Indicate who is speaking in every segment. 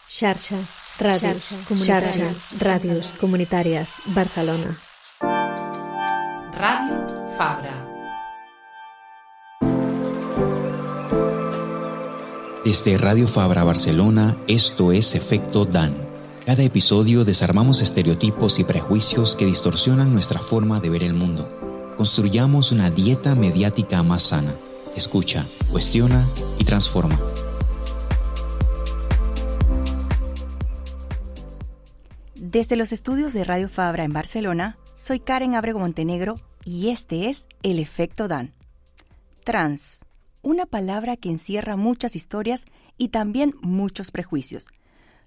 Speaker 1: Xarxa, ràdios comunitàries, Barcelona.
Speaker 2: Radio Fabra.
Speaker 3: Desde Radio Fabra Barcelona, esto es Efecto Dan. Cada episodio desarmamos estereotipos y prejuicios que distorsionan nuestra forma de ver el mundo. Construyamos una dieta mediática más sana. Escucha, cuestiona y transforma.
Speaker 4: Desde los estudios de Radio Fabra en Barcelona, soy Karen Ábrego Montenegro y este es El Efecto Dan. Trans, una palabra que encierra muchas historias y también muchos prejuicios.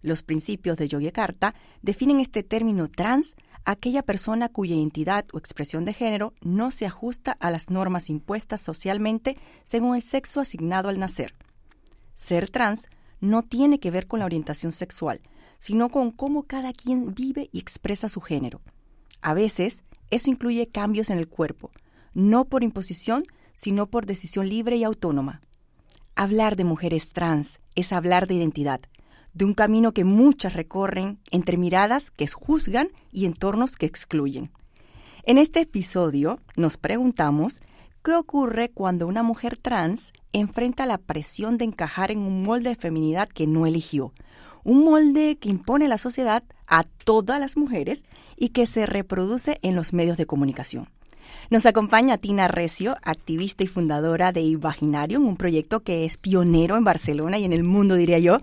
Speaker 4: Los principios de Yogyakarta definen este término trans a aquella persona cuya identidad o expresión de género no se ajusta a las normas impuestas socialmente según el sexo asignado al nacer. Ser trans no tiene que ver con la orientación sexual, sino con cómo cada quien vive y expresa su género. A veces, eso incluye cambios en el cuerpo, no por imposición, sino por decisión libre y autónoma. Hablar de mujeres trans es hablar de identidad, de un camino que muchas recorren entre miradas que juzgan y entornos que excluyen. En este episodio nos preguntamos qué ocurre cuando una mujer trans enfrenta la presión de encajar en un molde de feminidad que no eligió, un molde que impone la sociedad a todas las mujeres y que se reproduce en los medios de comunicación. Nos acompaña Tina Recio, activista y fundadora de Imaginarium, un proyecto que es pionero en Barcelona y en el mundo, diría yo,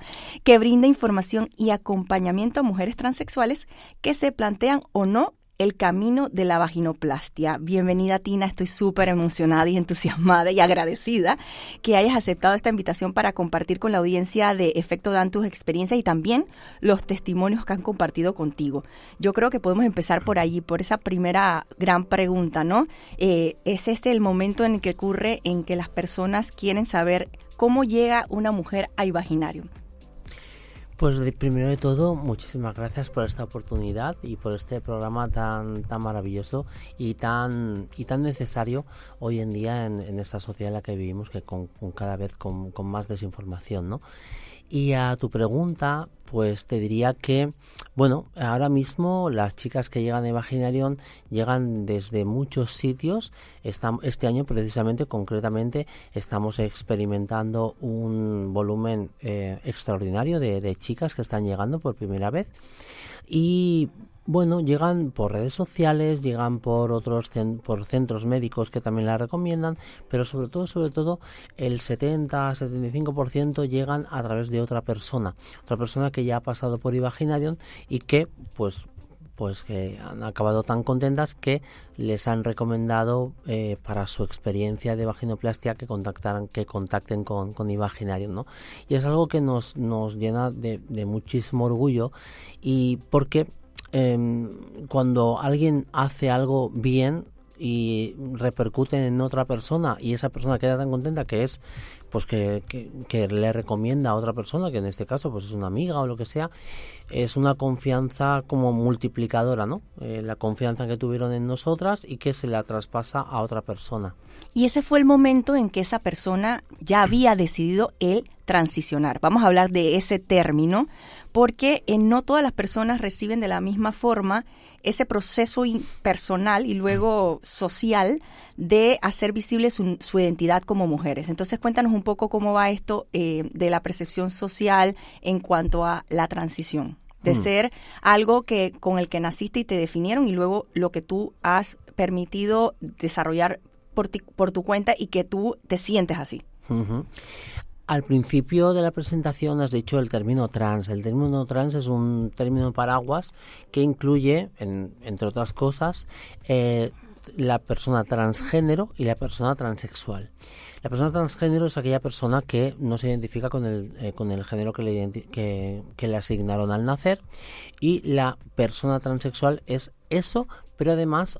Speaker 4: que brinda información y acompañamiento a mujeres transexuales que se plantean o no el camino de la vaginoplastia. Bienvenida, Tina, estoy súper emocionada y entusiasmada y agradecida que hayas aceptado esta invitación para compartir con la audiencia de Efecto Dan tus experiencias y también los testimonios que han compartido contigo. Yo creo que podemos empezar por allí, por esa primera gran pregunta, ¿no? ¿Es este el momento en el que ocurre en que las personas quieren saber cómo llega una mujer a Imaginarium?
Speaker 5: Pues primero de todo, muchísimas gracias por esta oportunidad y por este programa tan maravilloso y tan necesario hoy en día en esta sociedad en la que vivimos, que con cada vez con más desinformación, ¿no? Y a tu pregunta, pues te diría que, bueno, ahora mismo las chicas que llegan a Imaginarium llegan desde muchos sitios. Este año, precisamente, concretamente, estamos experimentando un volumen extraordinario de chicas que están llegando por primera vez. Y bueno, llegan por redes sociales, llegan por por centros médicos que también la recomiendan, pero sobre todo el 70-75% llegan a través de otra persona que ya ha pasado por Imaginarium y que pues que han acabado tan contentas que les han recomendado para su experiencia de vaginoplastia que contacten con Imaginarium, ¿no? Y es algo que nos llena de muchísimo orgullo, y porque cuando alguien hace algo bien y repercute en otra persona y esa persona queda tan contenta que es pues que le recomienda a otra persona, que en este caso pues es una amiga o lo que sea, es una confianza como multiplicadora, ¿no? La confianza que tuvieron en nosotras y que se la traspasa a otra persona.
Speaker 4: Y ese fue el momento en que esa persona ya había decidido el transicionar. Vamos a hablar de ese término porque no todas las personas reciben de la misma forma ese proceso personal y luego social de hacer visible su identidad como mujeres. Entonces, cuéntanos un poco cómo va esto de la percepción social en cuanto a la transición. De ser algo con el que naciste y te definieron y luego lo que tú has permitido desarrollar por tu cuenta y que tú te sientes así.
Speaker 5: Uh-huh. Al principio de la presentación has dicho el término trans. El término trans es un término paraguas que incluye, entre otras cosas, la persona transgénero y la persona transexual. La persona transgénero es aquella persona que no se identifica con el género que le asignaron al nacer, y la persona transexual es eso, pero además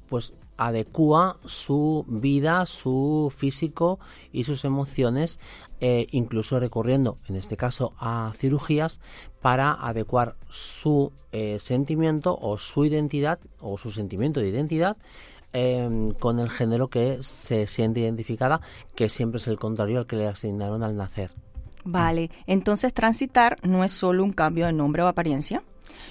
Speaker 5: pues adecúa su vida, su físico y sus emociones, incluso recurriendo, en este caso, a cirugías para adecuar su sentimiento o su identidad o su sentimiento de identidad con el género que se siente identificada, que siempre es el contrario al que le asignaron al nacer.
Speaker 4: Vale, entonces transitar no es solo un cambio de nombre o apariencia,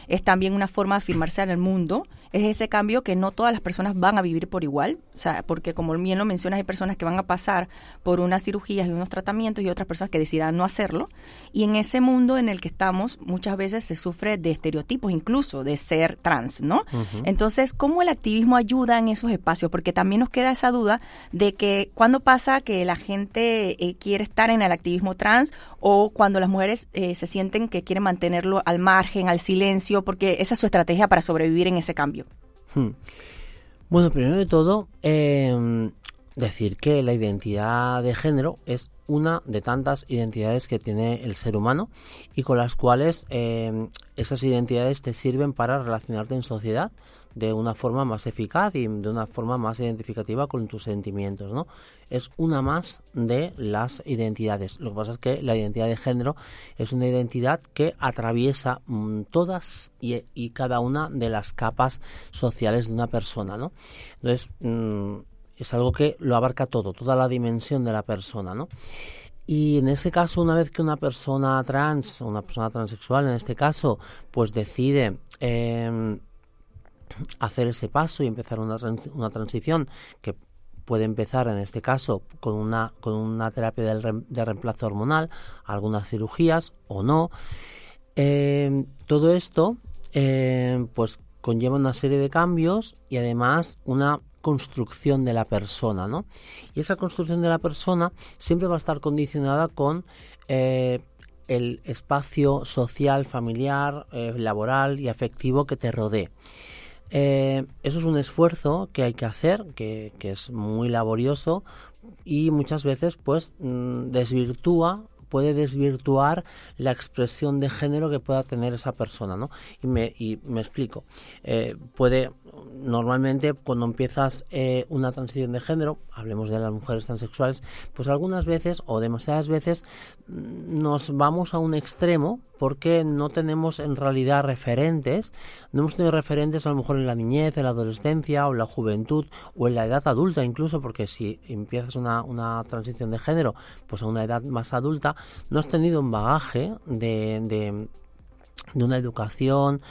Speaker 4: es también una forma de afirmarse en el mundo. Es ese cambio que no todas las personas van a vivir por igual, o sea, porque como bien lo mencionas, hay personas que van a pasar por unas cirugías y unos tratamientos y otras personas que decidirán no hacerlo. Y en ese mundo en el que estamos, muchas veces se sufre de estereotipos, incluso de ser trans, ¿no? Uh-huh. Entonces, ¿cómo el activismo ayuda en esos espacios? Porque también nos queda esa duda de que cuando pasa que la gente quiere estar en el activismo trans o cuando las mujeres se sienten que quieren mantenerlo al margen, al silencio, porque esa es su estrategia para sobrevivir en ese cambio.
Speaker 5: Bueno, primero de todo, decir que la identidad de género es una de tantas identidades que tiene el ser humano y con las cuales esas identidades te sirven para relacionarte en sociedad de una forma más eficaz y de una forma más identificativa con tus sentimientos, ¿no? Es una más de las identidades. Lo que pasa es que la identidad de género es una identidad que atraviesa todas y cada una de las capas sociales de una persona, ¿no? Entonces, es algo que lo abarca todo, toda la dimensión de la persona, ¿no? Y en ese caso, una vez que una persona transexual en este caso, pues decide hacer ese paso y empezar una transición que puede empezar en este caso con una terapia de reemplazo hormonal, algunas cirugías o no. Todo esto pues conlleva una serie de cambios y además una construcción de la persona, ¿no? Y esa construcción de la persona siempre va a estar condicionada con el espacio social, familiar, laboral y afectivo que te rodee. Eso es un esfuerzo que hay que hacer, que es muy laborioso y muchas veces pues puede desvirtuar la expresión de género que pueda tener esa persona, ¿no? Y me explico. Normalmente cuando empiezas una transición de género, hablemos de las mujeres transexuales, pues algunas veces o demasiadas veces nos vamos a un extremo porque no tenemos en realidad referentes, no hemos tenido referentes a lo mejor en la niñez, en la adolescencia o en la juventud o en la edad adulta incluso, porque si empiezas una transición de género pues a una edad más adulta, no has tenido un bagaje de una educación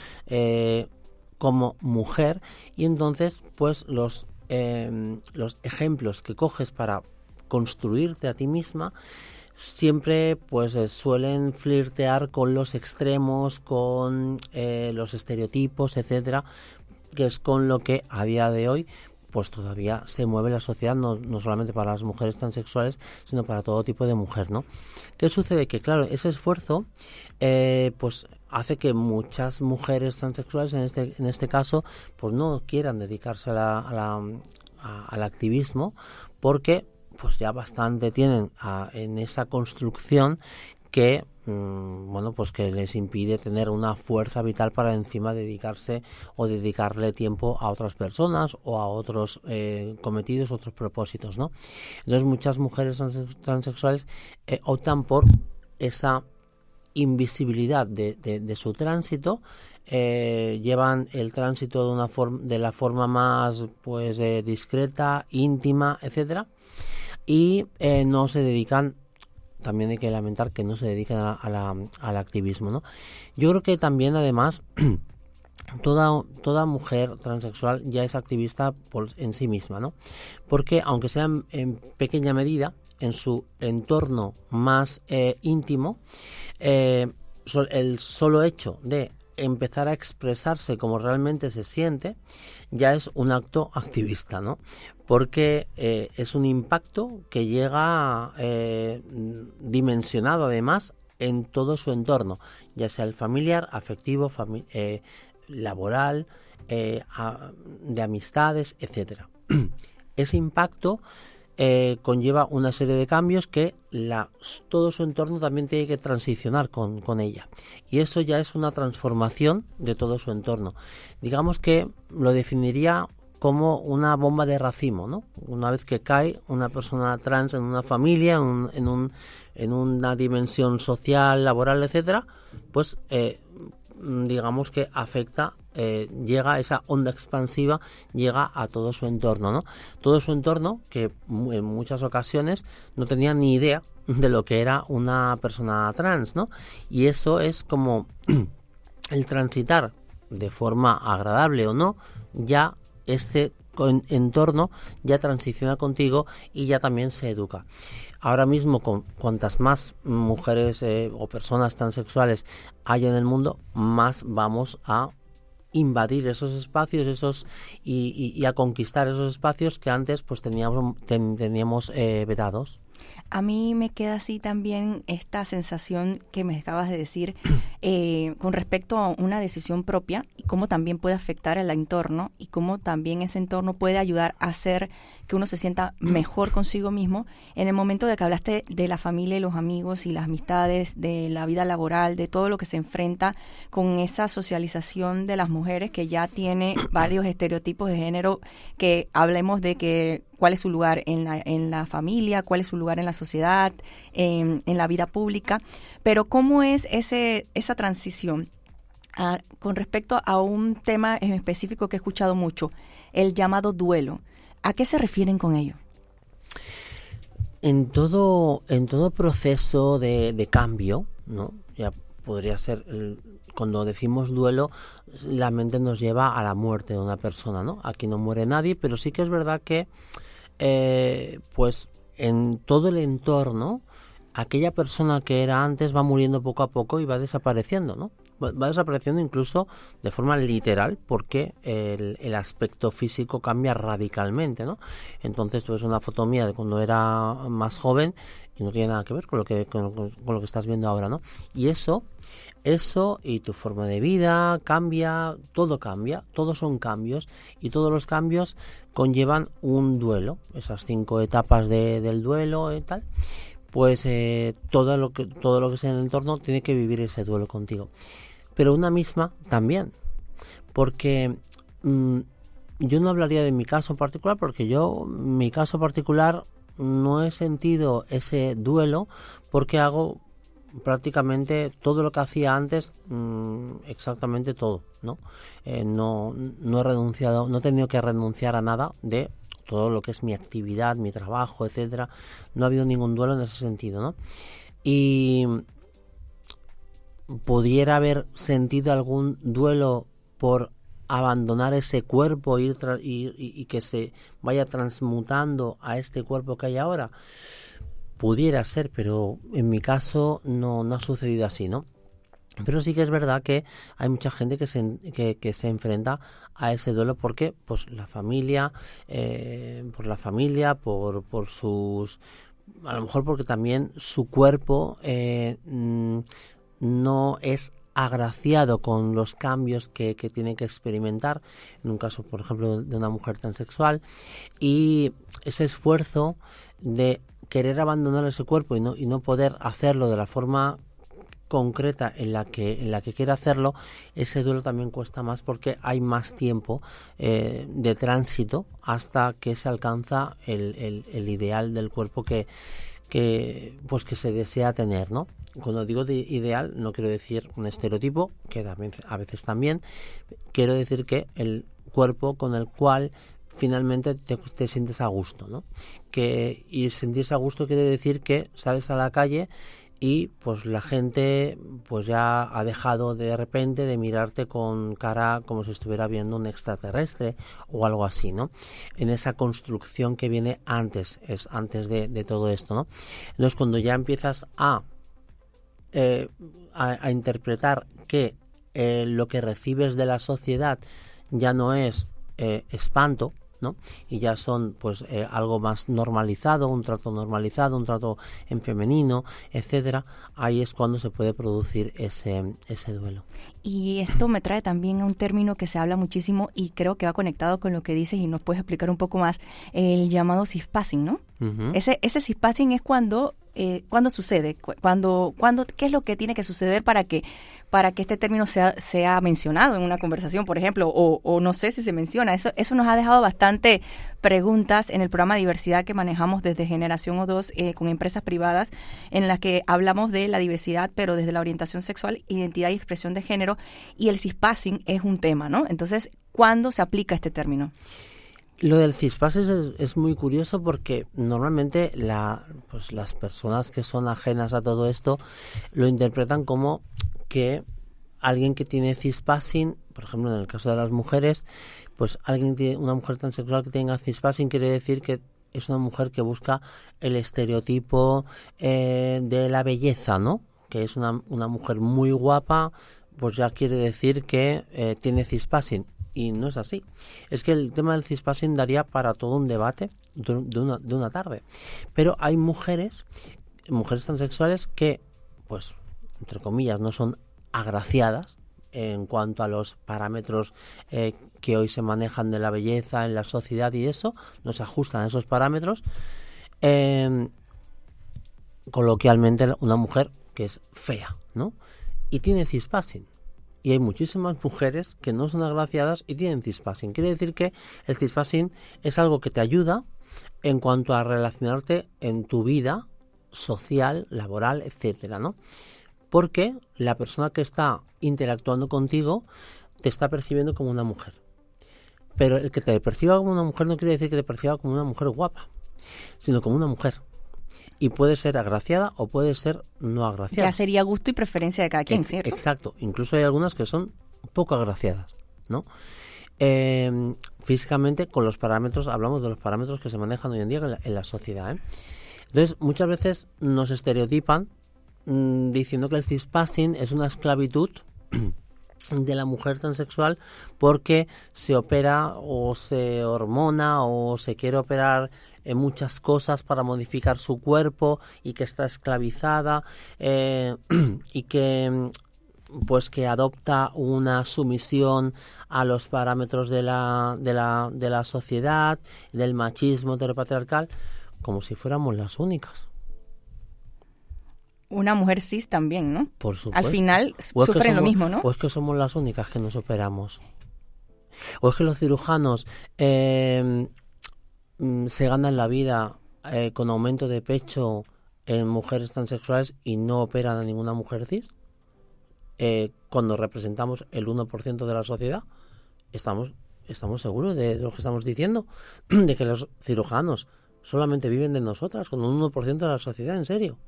Speaker 5: como mujer y entonces pues los ejemplos que coges para construirte a ti misma siempre pues suelen flirtear con los extremos, con los estereotipos, etcétera, que es con lo que a día de hoy pues todavía se mueve la sociedad, no solamente para las mujeres transexuales, sino para todo tipo de mujer, ¿no? ¿Qué sucede? Que claro, ese esfuerzo pues hace que muchas mujeres transexuales en este caso pues no quieran dedicarse al activismo porque pues ya bastante tienen en esa construcción que pues que les impide tener una fuerza vital para encima dedicarse o dedicarle tiempo a otras personas o a otros cometidos, otros propósitos, ¿no? Entonces muchas mujeres transexuales optan por esa invisibilidad de su tránsito, llevan el tránsito de la forma más pues discreta, íntima, etcétera, y no se dedican. También hay que lamentar que no se dedican al activismo, ¿no? Yo creo que también, además, toda mujer transexual ya es activista en sí misma, ¿no? Porque, aunque sea en pequeña medida, en su entorno más íntimo, el solo hecho de empezar a expresarse como realmente se siente ya es un acto activista, ¿no? Porque es un impacto que llega dimensionado además en todo su entorno, ya sea el familiar, afectivo, laboral, de amistades, etcétera. Ese impacto conlleva una serie de cambios que todo su entorno también tiene que transicionar con ella. Y eso ya es una transformación de todo su entorno. Digamos que lo definiría como una bomba de racimo, ¿no? Una vez que cae una persona trans en una familia, en una dimensión social, laboral, etcétera, pues digamos que afecta, llega esa onda expansiva, llega a todo su entorno, ¿no? Todo su entorno que en muchas ocasiones no tenía ni idea de lo que era una persona trans, ¿no? Y eso es como el transitar de forma agradable o no, ya este entorno ya transiciona contigo y ya también se educa. Ahora mismo, con cuantas más mujeres o personas transexuales hay en el mundo, más vamos a invadir esos espacios y a conquistar esos espacios que antes pues teníamos vetados.
Speaker 4: A mí me queda así también esta sensación que me acabas de decir con respecto a una decisión propia y cómo también puede afectar al entorno y cómo también ese entorno puede ayudar a hacer que uno se sienta mejor consigo mismo. En el momento de que hablaste de la familia y los amigos y las amistades, de la vida laboral, de todo lo que se enfrenta con esa socialización de las mujeres que ya tiene varios estereotipos de género, que hablemos de que cuál es su lugar en la familia, cuál es su lugar en la sociedad, en la vida pública, pero cómo es esa transición con respecto a un tema en específico que he escuchado mucho, el llamado duelo. ¿A qué se refieren con ello?
Speaker 5: En todo proceso de cambio, ¿no? Ya podría ser, cuando decimos duelo, la mente nos lleva a la muerte de una persona, ¿no? Aquí no muere nadie, pero sí que es verdad que pues en todo el entorno, aquella persona que era antes va muriendo poco a poco y va desapareciendo, ¿no? Va desapareciendo incluso de forma literal, porque el aspecto físico cambia radicalmente, ¿no? Entonces tú ves una foto mía de cuando era más joven y no tiene nada que ver con lo que estás viendo ahora, ¿no? Y eso y tu forma de vida cambia, todos son cambios, y todos los cambios conllevan un duelo, esas 5 etapas del duelo y tal. Pues todo lo que sea en el entorno tiene que vivir ese duelo contigo, pero una misma también, porque yo no hablaría de mi caso particular, porque mi caso particular no he sentido ese duelo, porque hago prácticamente todo lo que hacía antes, exactamente todo, ¿no? No he renunciado, no he tenido que renunciar a nada de todo lo que es mi actividad, mi trabajo, etcétera. No ha habido ningún duelo en ese sentido, ¿no? Y pudiera haber sentido algún duelo por abandonar ese cuerpo y que se vaya transmutando a este cuerpo que hay ahora. Pudiera ser, pero en mi caso no ha sucedido así, ¿no? Pero sí que es verdad que hay mucha gente que se enfrenta a ese duelo porque pues la familia, por sus, a lo mejor porque también su cuerpo no es agraciado con los cambios que tiene que experimentar, en un caso por ejemplo de una mujer transexual, y ese esfuerzo de querer abandonar ese cuerpo y no poder hacerlo de la forma concreta en la que quiere hacerlo, ese duelo también cuesta más porque hay más tiempo de tránsito hasta que se alcanza el ideal del cuerpo que se desea tener, ¿no? Cuando digo de ideal no quiero decir un estereotipo, que a veces también, quiero decir que el cuerpo con el cual finalmente te sientes a gusto, ¿no? Y sentirse a gusto quiere decir que sales a la calle y pues la gente pues ya ha dejado de repente de mirarte con cara como si estuviera viendo un extraterrestre o algo así, ¿no? En esa construcción que viene antes de todo esto, ¿no? Entonces cuando ya empiezas a interpretar que lo que recibes de la sociedad ya no es espanto, ¿no? Y ya son pues algo más normalizado, un trato normalizado, un trato en femenino, etcétera. Ahí es cuando se puede producir ese duelo.
Speaker 4: Y esto me trae también a un término que se habla muchísimo y creo que va conectado con lo que dices y nos puedes explicar un poco más, el llamado cispassing, ¿no? Uh-huh. Ese cispassing es cuando sucede, qué es lo que tiene que suceder para que este término sea mencionado en una conversación, por ejemplo, o no sé si se menciona. Eso nos ha dejado bastante preguntas en el programa de diversidad que manejamos desde Generación O2 con empresas privadas, en las que hablamos de la diversidad, pero desde la orientación sexual, identidad y expresión de género, y el cispassing es un tema, ¿no? Entonces, ¿cuándo se aplica este término?
Speaker 5: Lo del cispasis es muy curioso porque normalmente las personas que son ajenas a todo esto lo interpretan como que alguien que tiene cispassing, por ejemplo en el caso de las mujeres, pues una mujer transexual que tenga cispassing quiere decir que es una mujer que busca el estereotipo de la belleza, ¿no? Que es una mujer muy guapa, pues ya quiere decir que tiene cispassing. Y no es así. Es que el tema del cispassing daría para todo un debate de una tarde. Pero hay mujeres transexuales que, pues, entre comillas, no son agraciadas en cuanto a los parámetros que hoy se manejan de la belleza en la sociedad y eso, no se ajustan a esos parámetros. Coloquialmente, una mujer que es fea, ¿no? Y tiene cispassing. Y hay muchísimas mujeres que no son agraciadas y tienen cispassing. Quiere decir que el cispassing es algo que te ayuda en cuanto a relacionarte en tu vida social, laboral, etcétera, ¿no? Porque la persona que está interactuando contigo te está percibiendo como una mujer. Pero el que te perciba como una mujer no quiere decir que te perciba como una mujer guapa, sino como una mujer. Y puede ser agraciada o puede ser no agraciada.
Speaker 4: Ya sería gusto y preferencia de cada quien, ¿cierto?
Speaker 5: Exacto. Incluso hay algunas que son poco agraciadas, ¿no? Físicamente, con los parámetros, hablamos de los parámetros que se manejan hoy en día en la sociedad, ¿eh? Entonces, muchas veces nos estereotipan diciendo que el cispassing es una esclavitud de la mujer transexual porque se opera o se hormona o se quiere operar en muchas cosas para modificar su cuerpo y que está esclavizada y que pues que adopta una sumisión a los parámetros de la sociedad, del machismo heteropatriarcal, como si fuéramos las únicas.
Speaker 4: Una mujer cis también, ¿no?
Speaker 5: Por supuesto.
Speaker 4: Al final sufren lo mismo, ¿no?
Speaker 5: O es que somos las únicas que nos operamos. O es que los cirujanos se ganan la vida con aumento de pecho en mujeres transexuales y no operan a ninguna mujer cis. Cuando representamos el 1% de la sociedad, estamos seguros de lo que estamos diciendo, de que los cirujanos solamente viven de nosotras, con un 1% de la sociedad, en serio.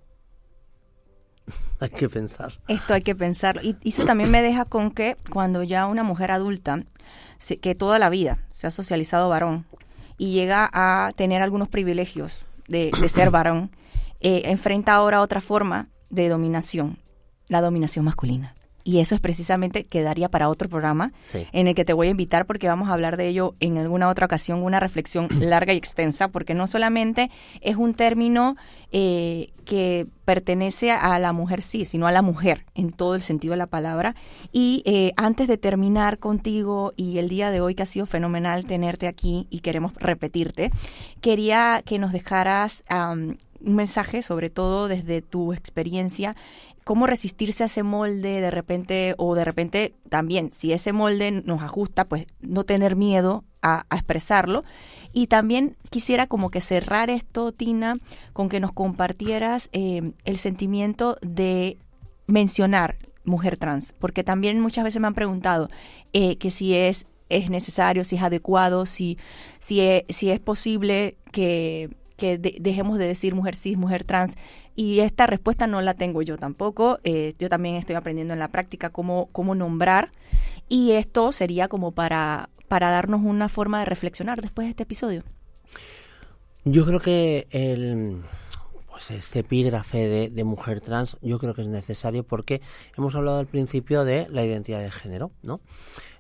Speaker 5: Hay que pensar.
Speaker 4: Esto hay que pensar. Y eso también me deja con que cuando ya una mujer adulta, que toda la vida se ha socializado varón y llega a tener algunos privilegios de ser varón, enfrenta ahora otra forma de dominación, la dominación masculina. Y eso es precisamente, quedaría para otro programa, sí, en el que te voy a invitar porque vamos a hablar de ello en alguna otra ocasión, una reflexión larga y extensa, porque no solamente es un término que pertenece a la mujer cis, sino a la mujer en todo el sentido de la palabra. Y antes de terminar contigo y el día de hoy, que ha sido fenomenal tenerte aquí y queremos repetirte, quería que nos dejaras un mensaje, sobre todo desde tu experiencia, cómo resistirse a ese molde de repente también, si ese molde nos ajusta, pues no tener miedo a expresarlo. Y también quisiera como que cerrar esto, Tina, con que nos compartieras el sentimiento de mencionar mujer trans, porque también muchas veces me han preguntado que si es necesario, si es adecuado, si es posible que dejemos de decir mujer cis, mujer trans, y esta respuesta no la tengo yo tampoco. Yo también estoy aprendiendo en la práctica cómo nombrar, y esto sería como para darnos una forma de reflexionar después de este episodio.
Speaker 5: Yo creo que este epígrafe de mujer trans, yo creo que es necesario porque hemos hablado al principio de la identidad de género, ¿no?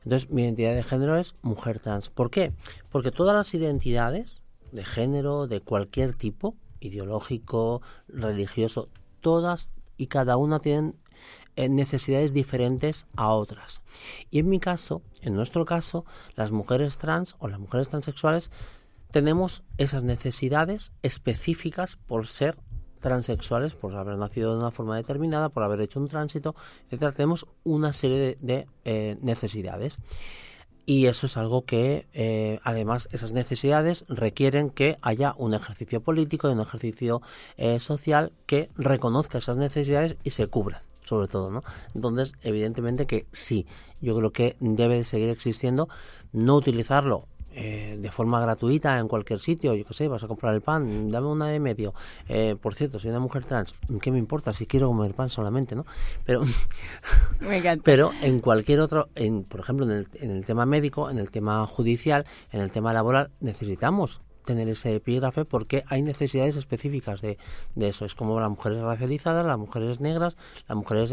Speaker 5: Entonces, mi identidad de género es mujer trans. ¿Por qué? Porque todas las identidades de género, de cualquier tipo, ideológico, religioso, todas y cada una tienen necesidades diferentes a otras. Y en mi caso, en nuestro caso, las mujeres trans o las mujeres transexuales tenemos esas necesidades específicas por ser transexuales, por haber nacido de una forma determinada, por haber hecho un tránsito, etcétera. Tenemos una serie de necesidades. Y eso es algo que, además, esas necesidades requieren que haya un ejercicio político y un ejercicio social que reconozca esas necesidades y se cubran, sobre todo, ¿no? Entonces, evidentemente que sí, yo creo que debe de seguir existiendo, no utilizarlo de forma gratuita en cualquier sitio, yo qué sé, vas a comprar el pan, dame una de medio. Por cierto, soy una mujer trans, ¿qué me importa si quiero comer pan solamente, ¿no? Pero,
Speaker 4: Me encanta.
Speaker 5: pero en cualquier otro, por ejemplo, en el tema médico, en el tema judicial, en el tema laboral, necesitamos tener ese epígrafe porque hay necesidades específicas de eso. Es como las mujeres racializadas, las mujeres negras, las mujeres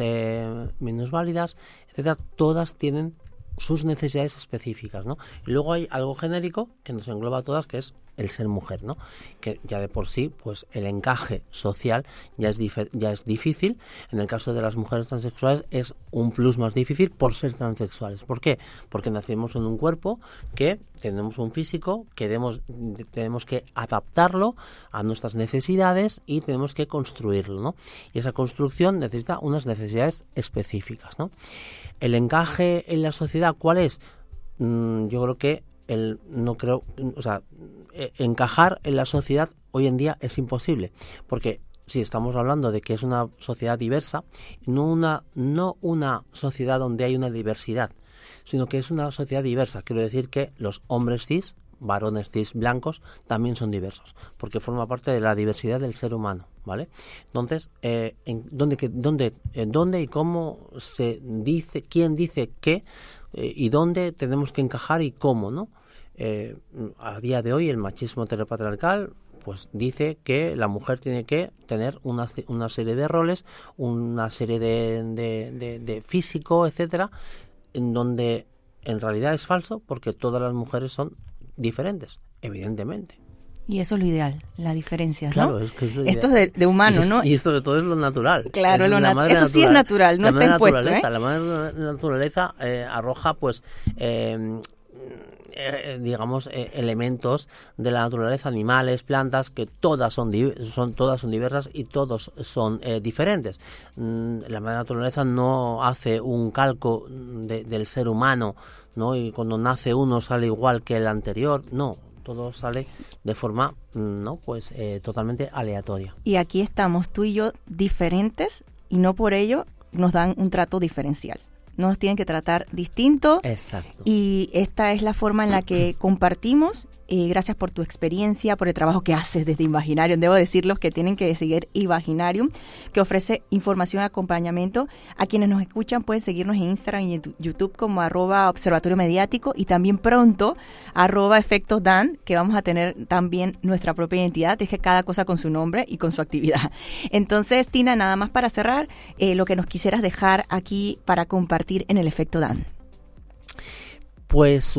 Speaker 5: minusválidas, etcétera. Todas tienen sus necesidades específicas, ¿no? Y luego hay algo genérico que nos engloba a todas, que es el ser mujer, ¿no? Que ya de por sí, pues el encaje social ya es difícil. En el caso de las mujeres transexuales es un plus más difícil por ser transexuales. ¿Por qué? Porque nacemos en un cuerpo que tenemos un físico que tenemos que adaptarlo a nuestras necesidades y tenemos que construirlo, ¿no? Y esa construcción necesita unas necesidades específicas, ¿no? El encaje en la sociedad, ¿cuál es? Yo creo que encajar en la sociedad hoy en día es imposible, porque si estamos hablando de que es una sociedad diversa, no una sociedad donde hay una diversidad, sino que es una sociedad diversa. Quiero decir que los hombres cis, varones cis blancos, también son diversos, porque forma parte de la diversidad del ser humano, ¿vale? Entonces, ¿dónde y cómo se dice, quién dice qué y dónde tenemos que encajar y cómo, ¿no? A día de hoy el machismo heteropatriarcal pues dice que la mujer tiene que tener una serie de roles, una serie de físico, etcétera, en donde en realidad es falso, porque todas las mujeres son diferentes, evidentemente.
Speaker 4: Y eso es lo ideal, la diferencia, ¿no?
Speaker 5: Claro, es que es lo
Speaker 4: esto
Speaker 5: ideal.
Speaker 4: es de humano, ¿no?
Speaker 5: Y esto de todo es lo natural.
Speaker 4: Claro,
Speaker 5: Es
Speaker 4: eso sí es natural, no está impuesto, ¿eh?
Speaker 5: La madre naturaleza arroja, pues, digamos, elementos de la naturaleza, animales, plantas, que todas son diversas y todos son diferentes. La madre naturaleza no hace un calco del ser humano, ¿no? Y cuando nace uno sale igual que el anterior, no. Todo sale de forma, ¿no? Pues totalmente aleatoria.
Speaker 4: Y aquí estamos tú y yo diferentes y no por ello nos dan un trato diferencial. Nos tienen que tratar distinto.
Speaker 5: Exacto.
Speaker 4: Y esta es la forma en la que compartimos. Gracias por tu experiencia, por el trabajo que haces desde Imaginarium. Debo decirlos que tienen que seguir Imaginarium, que ofrece información y acompañamiento. A quienes nos escuchan pueden seguirnos en Instagram y en YouTube como @Observatorio Mediático y también pronto @EfectoDan, que vamos a tener también nuestra propia identidad. Es que cada cosa con su nombre y con su actividad. Entonces, Tina, nada más para cerrar, lo que nos quisieras dejar aquí para compartir en el Efecto Dan.
Speaker 5: Pues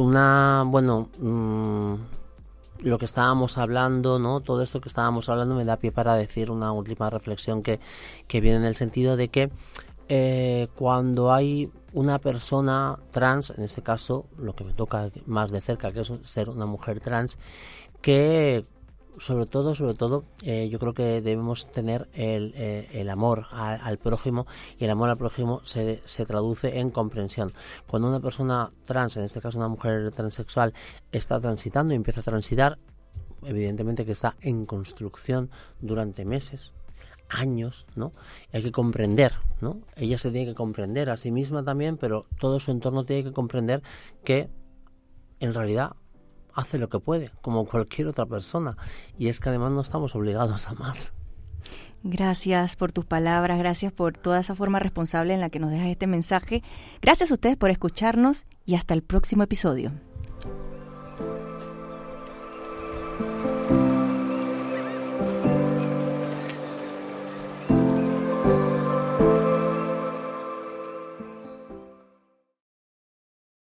Speaker 5: lo que estábamos hablando, ¿no? Todo esto que estábamos hablando me da pie para decir una última reflexión que viene en el sentido de que cuando hay una persona trans, en este caso lo que me toca más de cerca, que es ser una mujer trans, que sobre todo yo creo que debemos tener el amor al prójimo, y el amor al prójimo se traduce en comprensión. Cuando una persona trans, en este caso una mujer transexual, está transitando y empieza a transitar, evidentemente que está en construcción durante meses, años, ¿no? Hay que comprender, ¿no? Ella se tiene que comprender a sí misma también, pero todo su entorno tiene que comprender que en realidad hace lo que puede, como cualquier otra persona, y es que además no estamos obligados a más.
Speaker 4: Gracias por tus palabras, gracias por toda esa forma responsable en la que nos dejas este mensaje. Gracias a ustedes por escucharnos y hasta el próximo episodio.